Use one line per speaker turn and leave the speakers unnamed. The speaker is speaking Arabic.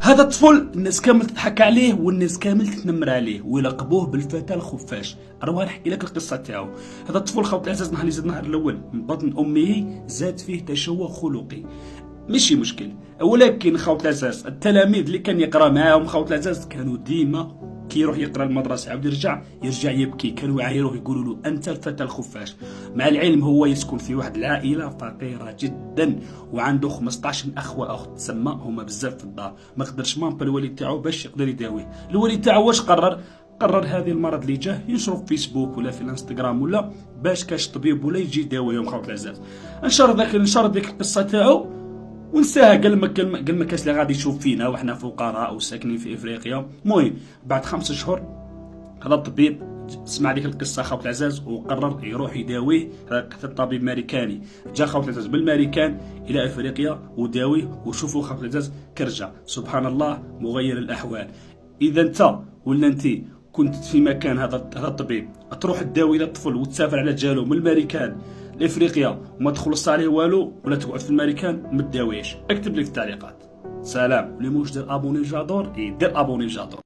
هذا الطفل الناس كامل تضحك عليه والناس كامل تتنمر عليه ويلقبوه بالفتى الخفاش. اروح نحكي لك القصه تاعو. هذا الطفل خوت العزاز نهار اللي زاد النهار الاول من بطن امه زاد فيه تشوه خلقي، ماشي مشكل. ولكن خوت العزاز التلاميذ اللي كان يقرا معاهم خوت العزاز كانوا ديما كي يروح يقرا المدرسه عاود يرجع يبكي، كانوا يعايروه يقولوا له انت الفتى الخفاش. مع العلم هو يسكن في واحد العائله فقيره جدا وعنده 15 اخ واخت، تسمى هما بزاف في الدار، ما قدرش مامبا الوالد تاعو باش يقدر يداويه. الوالد تاعو واش قرر هذه المرض اللي جاه ينشروا في فيسبوك ولا في الانستغرام ولا باش كاش طبيب ولا يجي يداويهم خوت العزاز. نشر ديك القصه تاعو ونساها، قال ما كاش اللي غادي يشوف فينا وحنا فقراء وساكنين في افريقيا. المهم بعد 5 شهور هذا الطبيب سمع ديك القصه خوت العزاز وقرر يروح يداويه. هذا الطبيب امريكاني جا خوت العزاز بالامريكان الى افريقيا وداويه وشوفوا خوت العزاز كرجع. سبحان الله مغير الاحوال. اذا انت ولا انت كنت في مكان هذا الطبيب تروح تداوي للطفل وتسافر على جالو من الامريكان لافريقيا وما تخلص عليه والو، ولا تقعد في الامريكان وما تداويش، اكتب لي في التعليقات. سلام. اللي موش دير ابوني جادور يدير ابوني جادور.